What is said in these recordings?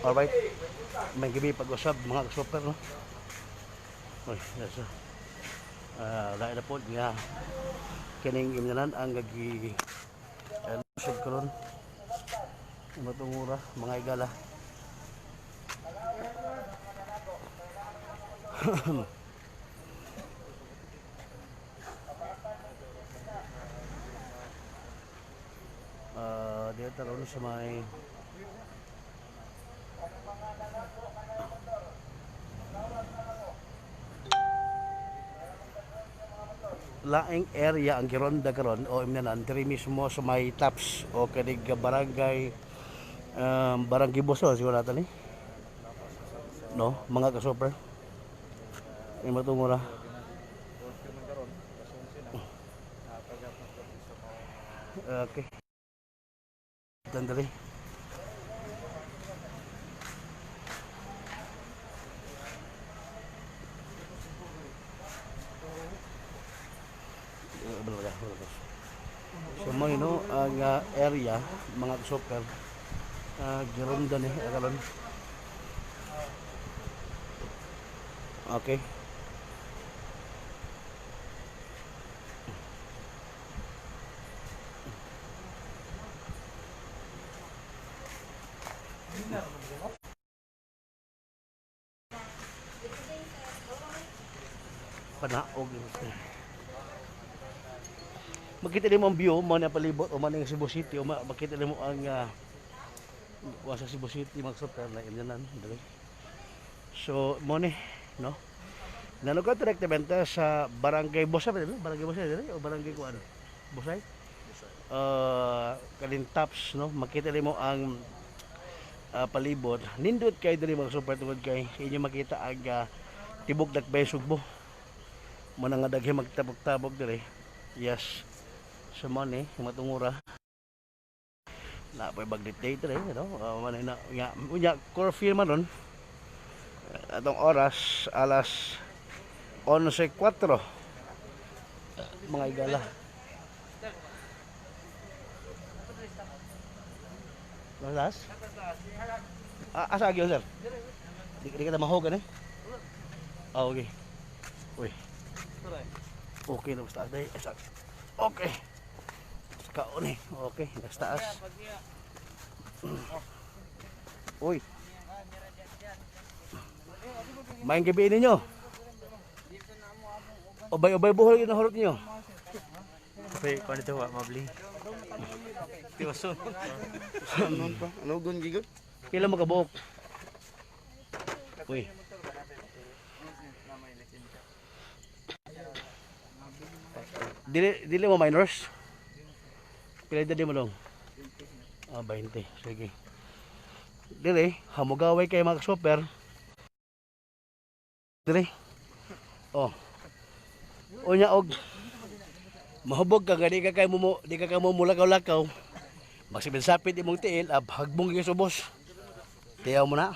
Alright, may gabi pag-usap mga super, no? Uy, nasa lain na po nga kining imnanan ang gagi lusog karon matungura mga igala. Dito ron sa may laing area ang gironda karon o imnanan diri mismo sa may taps o kanig barangay barangay Boso siguro natin no mga ka-super ay matungura. Okay, dandali so may no ang area mga super gironda ni karon. Okay, panaog makita nimo ang view mo na palibot o man ang Cebu City o makita nimo ang sa Cebu City mga super na imnanan dali. So mo ni no nalugar direktamente sa barangay Bosay barangay Bosay dali o barangay kuan Bosay Kalintaps no makita nimo ang palibot nindot kay dali mga super tungod kay inyo makita ang tibok dakbay Sugbo mo na nga daghi magtabog-tabog diri. Yes, so man matungura na pay bagdate diri no man na unya curfew man ron atong oras alas 11:04 mga igala. Malas asa agyo sir di ka mahogan okay uy okay na basta day okay kaon okay nasa taas uy maing gabi ninyo ubay buhol yun ang horot ninyo okay kung dito mabli tiwason ano gun gigod kailan makabuok uy dili mo minors pila edad mo long 20 sige dili hamugaway kay mga super dili unya og mahubog ka di ka kay mo mulakaw-lakaw magsibin sapit imong tiil hagbong gyud subos tiyaw mo na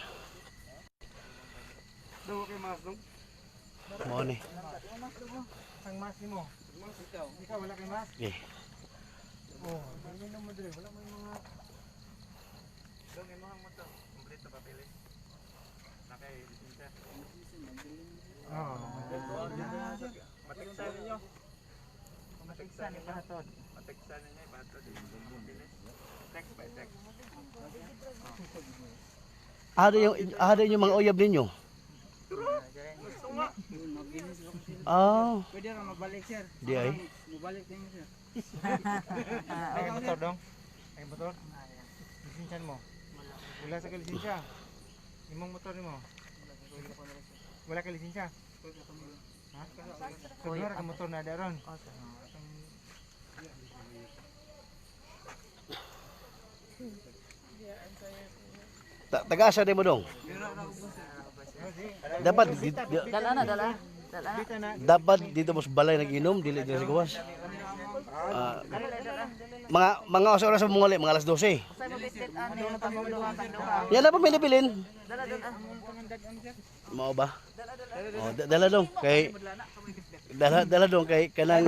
daw kay mas dong mo ni ang mas mo ikaw wala kay mas okay dili mo dire wala mo mga dong imong motor kompleto papeles na kay lisensya matiksan ninyo matiksan ninyo ipahatod text by text ada yung mga uyab ninyo pwede ra mabalik sir di ay mabalik din sir ay motor dong ay motor lisensya mo wala sa lisensya imong motor nimo wala ka lisensya ha kuya ka motor na daron Taga-asa din mo dong. Dapat Dala na, dala. Dala. dapat dito mo sa balay nag-inom, dili dito sa gawas. Mga oras sa muli, mga alas 12. Sa mo bisit ani pamuluha kan duha. Yan na pa pinipilin. Dala dala. Mao ba? Oh, dala dong kay dala dong kay kanang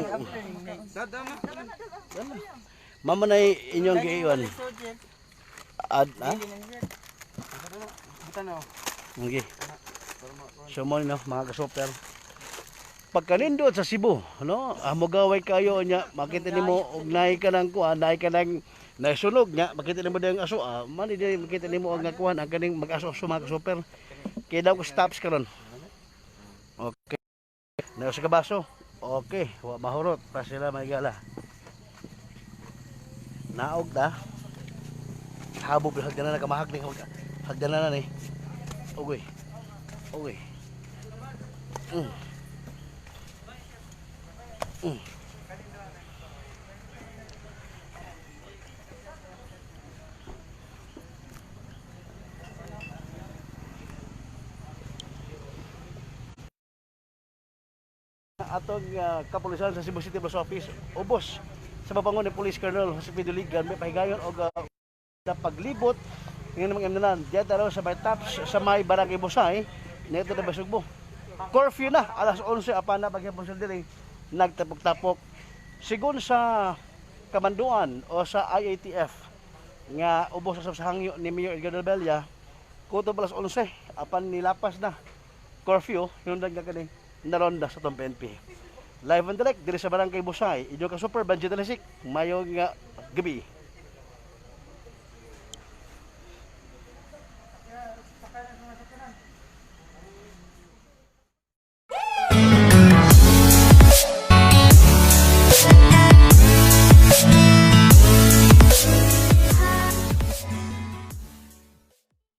mamanay inyong giiwan. Ha? Okay. So mo no mga ka-super. Pagkanindot sa Cebu, no? Mogaway kayo nya, makita nimo og naay ka nang kuan, naay ka nang nasunog nya, makita nimo dayang aso, man di makita nimo ang kuan ang kaning mag-aso mga ka-super. Kay daw ko stops karon. Okay. Na sa kabaso. Okay, wa mahurot pa sila may gala. Naog ta. Habog hagdanan na kamahag ni hagdanan na ni. Ogoy. Ogoy. Atong kapulisan sa Cebu City Police Office ubos sa babangon ni Police Colonel Jose Diligan may pahigayon og paglibot ng mga emnanan diya daw sa may taps sa may barangay Busay nito na Basugbo. Curfew na alas 11 apan na pagyapon sa diri nagtapok-tapok sigon sa kamanduan o sa IATF nga ubos sa hangyo ni Mayor Edgar Bella kuto alas 11 apan nilapas na curfew yung nagkakaning naronda sa tong PNP. Live and direct diri sa barangay Busay. Inyo ka super Benjie Talisic. Mayong gabi.